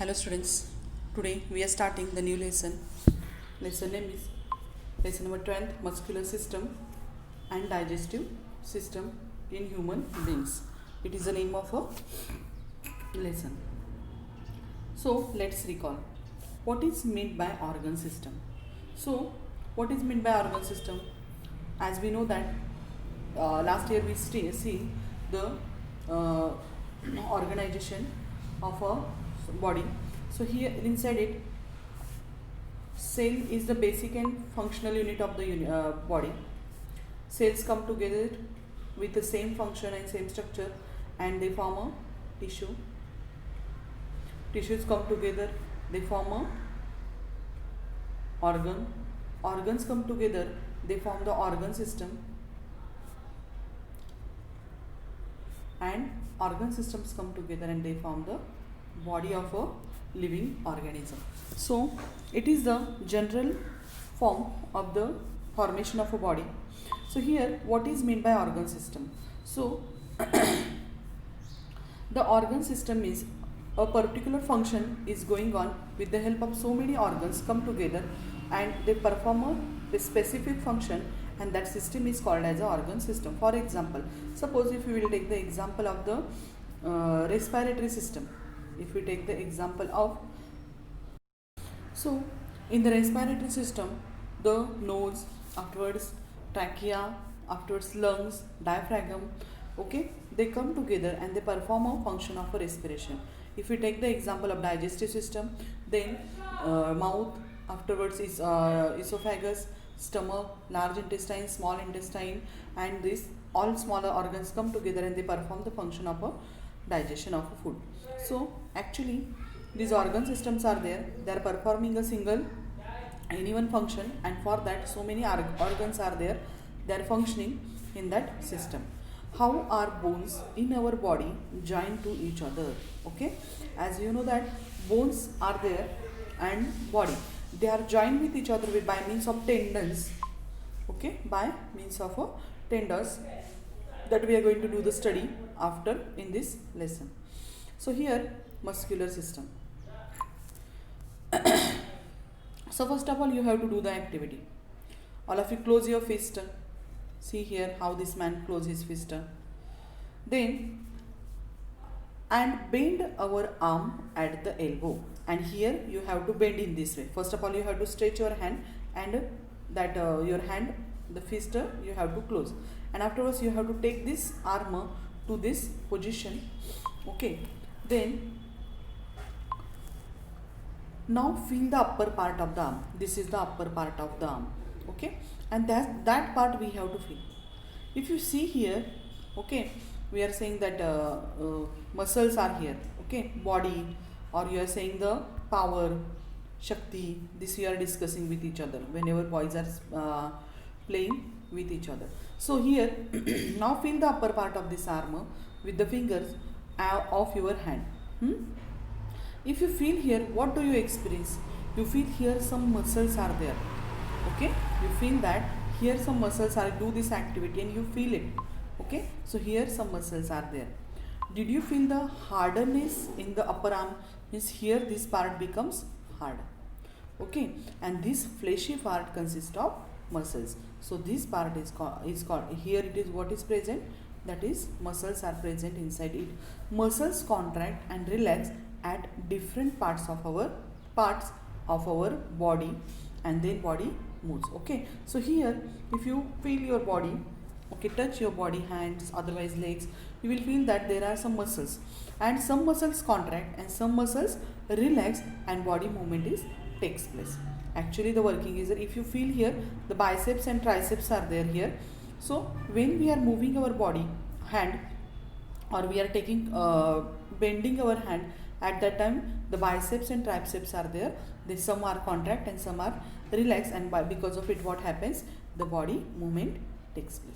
Hello students, today we are starting the new lesson. Lesson name is lesson number 12, muscular system and digestive system in human beings. It is the name of a lesson. So let's recall what is meant by organ system. So what is meant by organ system? As we know that last year we see the organization of a body. So here inside it, cell is the basic and functional unit of the body. Cells come together with the same function and same structure and they form a tissue. Tissues come together, they form a organ. Organs come together, they form the organ system. And organ systems come together and they form the body of a living organism. So it is the general form of the formation of a body. So here what is meant by organ system? So the organ system is a particular function is going on with the help of so many organs come together and they perform a specific function, and that system is called as an organ system. For example, suppose if we will take the example of the respiratory system. If we take the example of, so in the respiratory system, the nose, afterwards trachea, afterwards lungs, diaphragm, okay, they come together and they perform a function of a respiration. If we take the example of digestive system, then mouth, afterwards is esophagus, stomach, large intestine, small intestine, and these all smaller organs come together and they perform the function of a digestion of a food. So actually these organ systems are there, they are performing a single any one function, and for that so many organs are there, they are functioning in that system. How are bones in our body joined to each other? Okay, as you know that bones are there and body, they are joined with each other by means of tendons. Okay, by means of tendons that we are going to do the study after in this lesson. So here muscular system. So first of all you have to do the activity. All of you close your fist. See here how this man close his fist. Then and bend our arm at the elbow, and here you have to bend in this way. First of all you have to stretch your hand, and that your hand, the fist, you have to close, and afterwards you have to take this arm to this position. Okay, then now feel the upper part of the arm. This is the upper part of the arm. Okay, and that part we have to feel. If you see here, okay, we are saying that muscles are here, okay, body, or you are saying the power, shakti, this we are discussing with each other whenever boys are playing with each other. So here now feel the upper part of this arm with the fingers of your hand. If you feel here, what do you experience? You feel here some muscles are there. Okay, you feel that here some muscles are do this activity and you feel it. Okay, so here some muscles are there. Did you feel the hardness in the upper arm? Means here this part becomes hard. Okay, and this fleshy part consists of muscles. So this part is called here it is what is present, that is muscles are present inside it. Muscles contract and relax at different parts of our body, and then body moves. Okay, so here if you feel your body, okay, touch your body, hands, otherwise legs, you will feel that there are some muscles, and some muscles contract and some muscles relax and body movement takes place. Actually the working is that if you feel here the biceps and triceps are there here. So when we are moving our body hand, or we are taking bending our hand, at that time the biceps and triceps are there, some are contract and some are relaxed, and because of it what happens, the body movement takes place.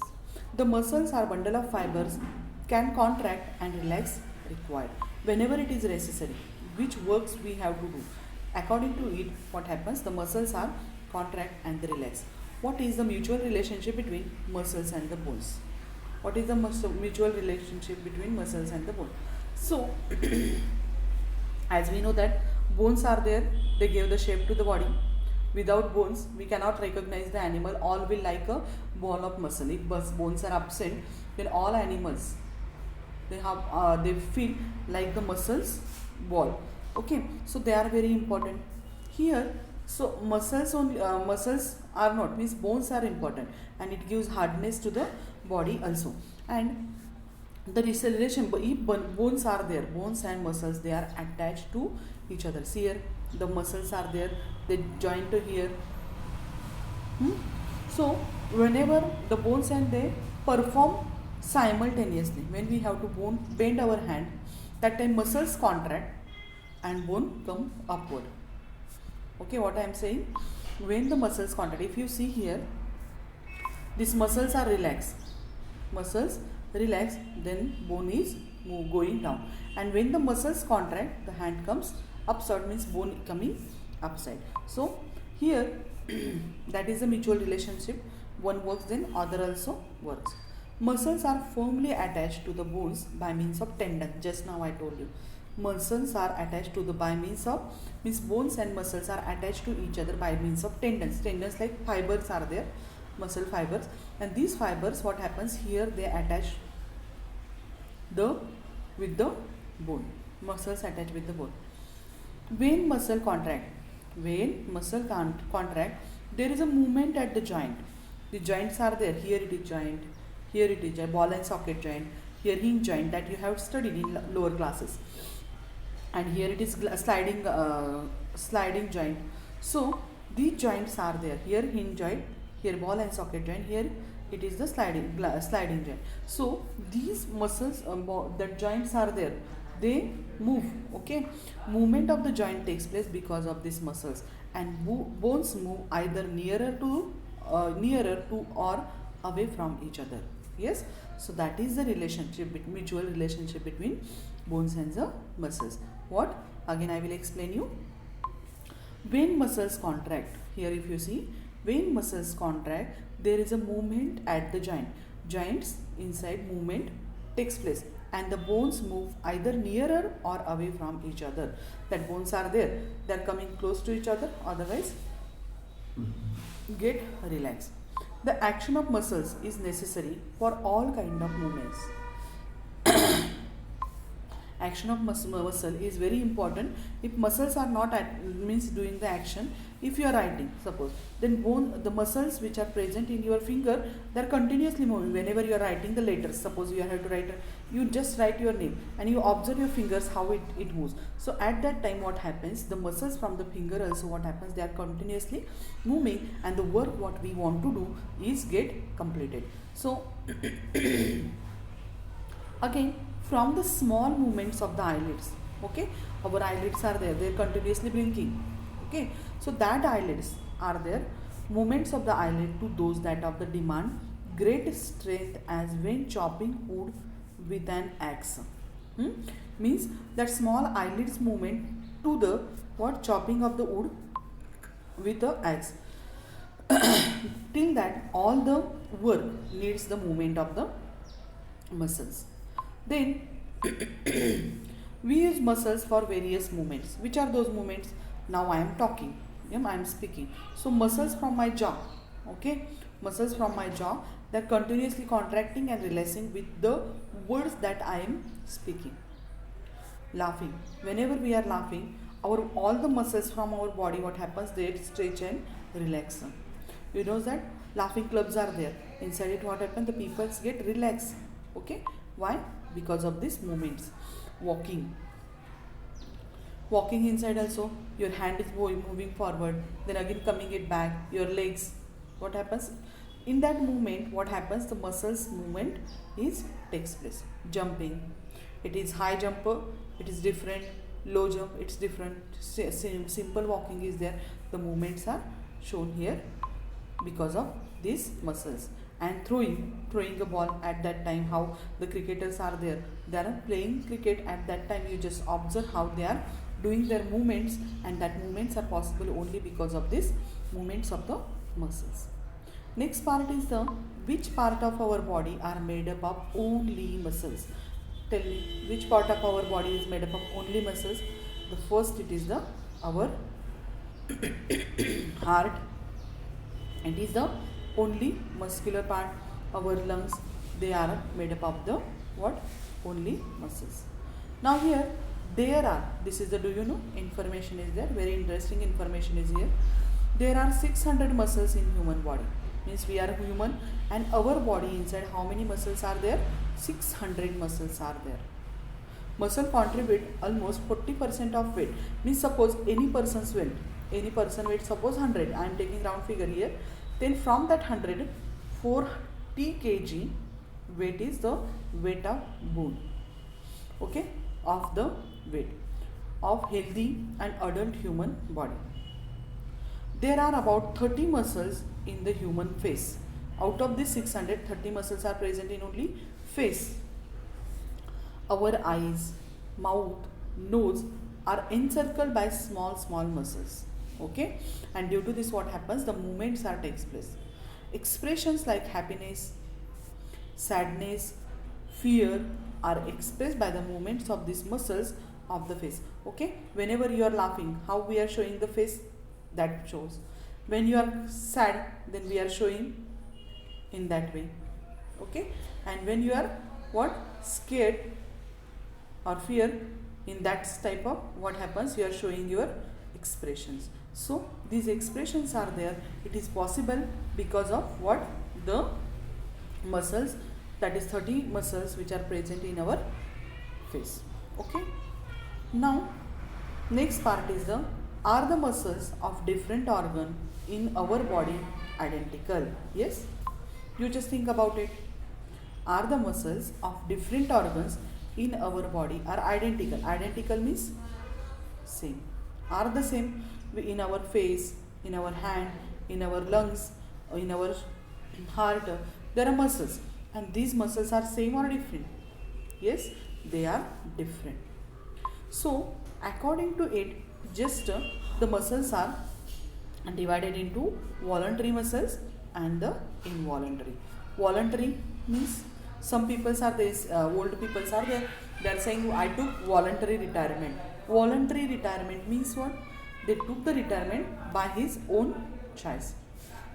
The muscles are bundle of fibers, can contract and relax required whenever it is necessary. Which works we have to do? According to it, what happens, the muscles are contract and they relax. What is the mutual relationship between muscles and the bones? What is the mutual relationship between muscles and the bone? So as we know that Bones are there, they give the shape to the body. Without bones, we cannot recognize the animal. All will like a ball of muscle. If bones are absent, then all animals they feel like the muscles ball. Okay, so they are very important here. So muscles are not, means bones are important, and it gives hardness to the body also. And the relation, if bones are there, bones and muscles, they are attached to each other. See here, the muscles are there, they join to here. So whenever the bones and they perform simultaneously, when we have to bend our hand, that time muscles contract and bone come upward. Okay, what I am saying, when the muscles contract, if you see here, these muscles are relaxed, then bone is going down, and when the muscles contract, the hand comes upside, means bone coming upside. So here that is a mutual relationship. One works, then other also works. Muscles are firmly attached to the bones by means of tendon. Just now I told you, muscles are attached to the by means of, means bones and muscles are attached to each other by means of tendons. Tendons like fibers are there, muscle fibers, and these fibers, what happens here, they attach with the bone. Muscles attach with the bone. When muscle contract, there is a movement at the joint. The joints are there. Here it is joint, here it is a ball and socket joint, here hinge joint that you have studied in lower classes, and here it is sliding joint. So these joints are there. Here hinge joint, here ball and socket joint, here it is the sliding joint. So these muscles, the joints are there, they move. Okay, movement of the joint takes place because of these muscles, and bones move either nearer to or away from each other. Yes, so that is the mutual relationship between bones and the muscles. What again I will explain you. When muscles contract, here if you see, when muscles contract, there is a movement at the joints inside, movement takes place, and the bones move either nearer or away from each other. That bones are there, they are coming close to each other, otherwise get relaxed. The action of muscles is necessary for all kind of movements. Action of muscle is very important. If muscles are not means doing the action, if you are writing, suppose, then the muscles which are present in your finger, they are continuously moving. Whenever you are writing the letters, suppose you have to write, you just write your name and you observe your fingers how it moves. So at that time what happens, the muscles from the finger also, what happens, they are continuously moving, and the work what we want to do is get completed. So again, from the small movements of the eyelids, okay, our eyelids are there, they are continuously blinking. Okay, so that eyelids are there, movements of the eyelid to those that of the demand great strength, as when chopping wood with an axe. Means that small eyelids movement to the chopping of the wood with the axe. Till that all the work needs the movement of the muscles. Then we use muscles for various movements. Which are those movements? Now I am talking, I am speaking. So muscles from my jaw, okay, muscles from my jaw, they are continuously contracting and relaxing with the words that I am speaking. Laughing, whenever we are laughing, all the muscles from our body, what happens, they stretch and relax. You know that laughing clubs are there. Inside it, what happens, the people get relaxed. Okay, why? Because of these movements. Walking inside also, your hand is moving forward, then again coming it back, your legs, what happens in that movement, what happens, the muscles movement takes place. Jumping, it is high jumper, it is different, low jump, it's different. Simple walking is there, the movements are shown here because of these muscles. And throwing a ball at that time, how the cricketers are there, they are playing cricket at that time, you just observe how they are doing their movements, and that movements are possible only because of these movements of the muscles. Next part is which part of our body are made up of only muscles. Tell me, which part of our body is made up of only muscles? The first, it is the our heart, and is the only muscular part. Our lungs, they are made up of the what? Only muscles. Now here there are, this is the, do you know, information is there, very interesting information is here. There are 600 muscles in human body. Means we are human, and our body inside, how many muscles are there? 600 muscles are there. Muscle contribute almost 40% of weight. Means suppose any person's weight, any person weight, suppose 100, I am taking round figure here, then from that 100, 40 kg weight is the weight of bone, okay, of the weight of healthy and adult human body. There are about 30 muscles in the human face. Out of these 600, 30 muscles are present in only face. Our eyes, mouth, nose are encircled by small muscles, okay, and due to this what happens, the movements are takes place. Expressions like happiness, sadness, fear are expressed by the movements of these muscles of the face, okay. Whenever you are laughing, how we are showing the face, that shows. When you are sad, then we are showing in that way, okay. And when you are what, scared or fear, in that type of what happens, you are showing your expressions. So these expressions are there. It is possible because of what, the muscles, that is 30 muscles which are present in our face, okay. Now next part is the, are the muscles of different organ in our body identical? Yes, you just think about it. Are the muscles of different organs in our body are identical? Identical means same, are the same. In our face, in our hand, in our lungs, in our heart, there are muscles, and these muscles are same or different? Yes, they are different. So according to it, just the muscles are divided into voluntary muscles and the involuntary. Voluntary means, some people are this, old people are there, they are saying I took voluntary retirement. Voluntary retirement means what? They took the retirement by his own choice.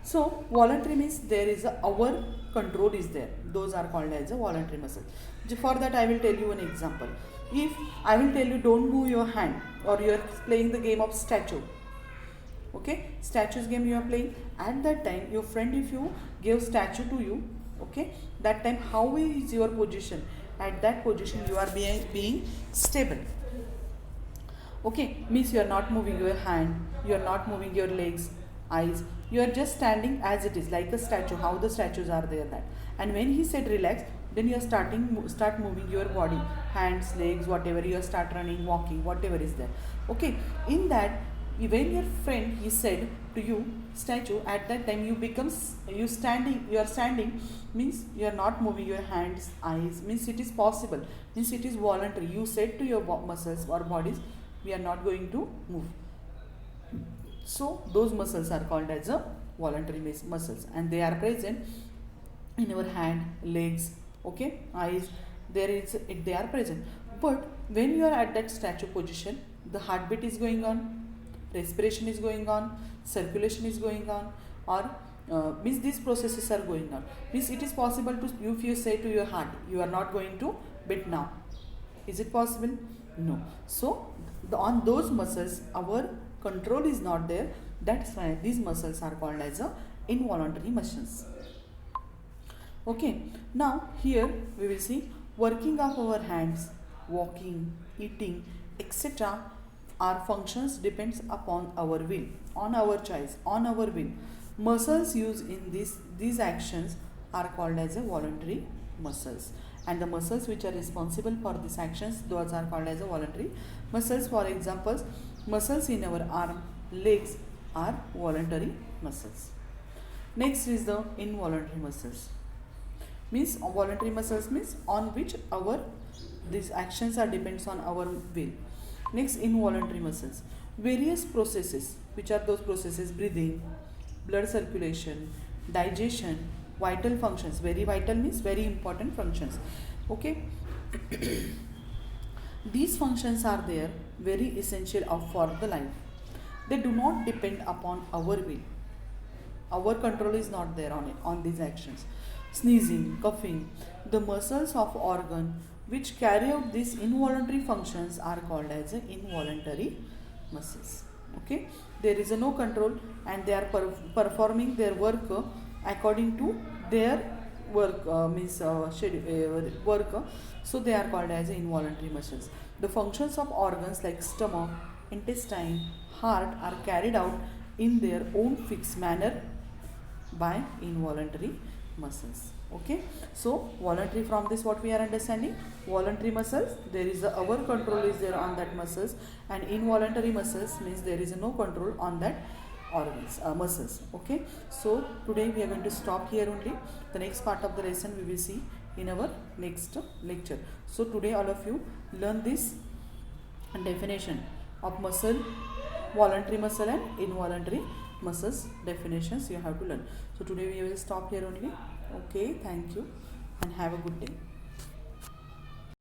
So voluntary means there is a, our control is there. Those are called as a voluntary muscle. For that I will tell you an example. If I will tell you don't move your hand, or you are playing the game of statue, okay, statues game you are playing, at that time your friend, if you give statue to you, okay, that time how is your position? At that position you are being stable, okay, means you are not moving your hand, you are not moving your legs, eyes, you are just standing as it is, like a statue, how the statues are there, that. And when he said relax, then you are start moving your body, hands, legs, whatever, you are start running, walking, whatever is there, okay. In that, when your friend he said to you statue, at that time you are standing, means you are not moving your hands, eyes, means it is possible, means it is voluntary. You said to your muscles or bodies, we are not going to move. So those muscles are called as a voluntary muscles, and they are present in our hand, legs, okay, eyes, they are present. But when you are at that statue position, the heartbeat is going on, respiration is going on, circulation is going on, or means these processes are going on. Means it is possible to, if you say to your heart, you are not going to beat now. Is it possible? No. So on those muscles our control is not there. That's why these muscles are called as a involuntary muscles. Okay. Now here we will see working of our hands, walking, eating, etc. Our functions depends upon our will, on our choice, on our will. Muscles used in these actions are called as a voluntary muscles, and the muscles which are responsible for these actions, those are called as a voluntary muscles. For examples, muscles in our arm, legs are voluntary muscles. Next is the involuntary muscles. Means voluntary muscles means on which these actions are depends on our will. Next, involuntary muscles, various processes. Which are those processes? Breathing, blood circulation, digestion, vital functions. Very vital means very important functions, okay. These functions are there, very essential for the life. they do not depend upon our will. Our control is not there on it, on these actions. Sneezing, coughing, the muscles of organ which carry out these involuntary functions are called as involuntary muscles. Okay, there is no control and they are performing their work according to their work work, so they are called as involuntary muscles. The functions of organs like stomach, intestine, heart are carried out in their own fixed manner by involuntary muscles. Okay, so voluntary, from this what we are understanding, voluntary muscles, there is our control is there on that muscles, and involuntary muscles means there is no control on that organs, muscles. Okay, so today we are going to stop here only. The next part of the lesson we will see in our next lecture. So today all of you learn this definition of muscle, voluntary muscle and involuntary muscles definitions you have to learn. So today we will stop here only. Okay, thank you and have a good day.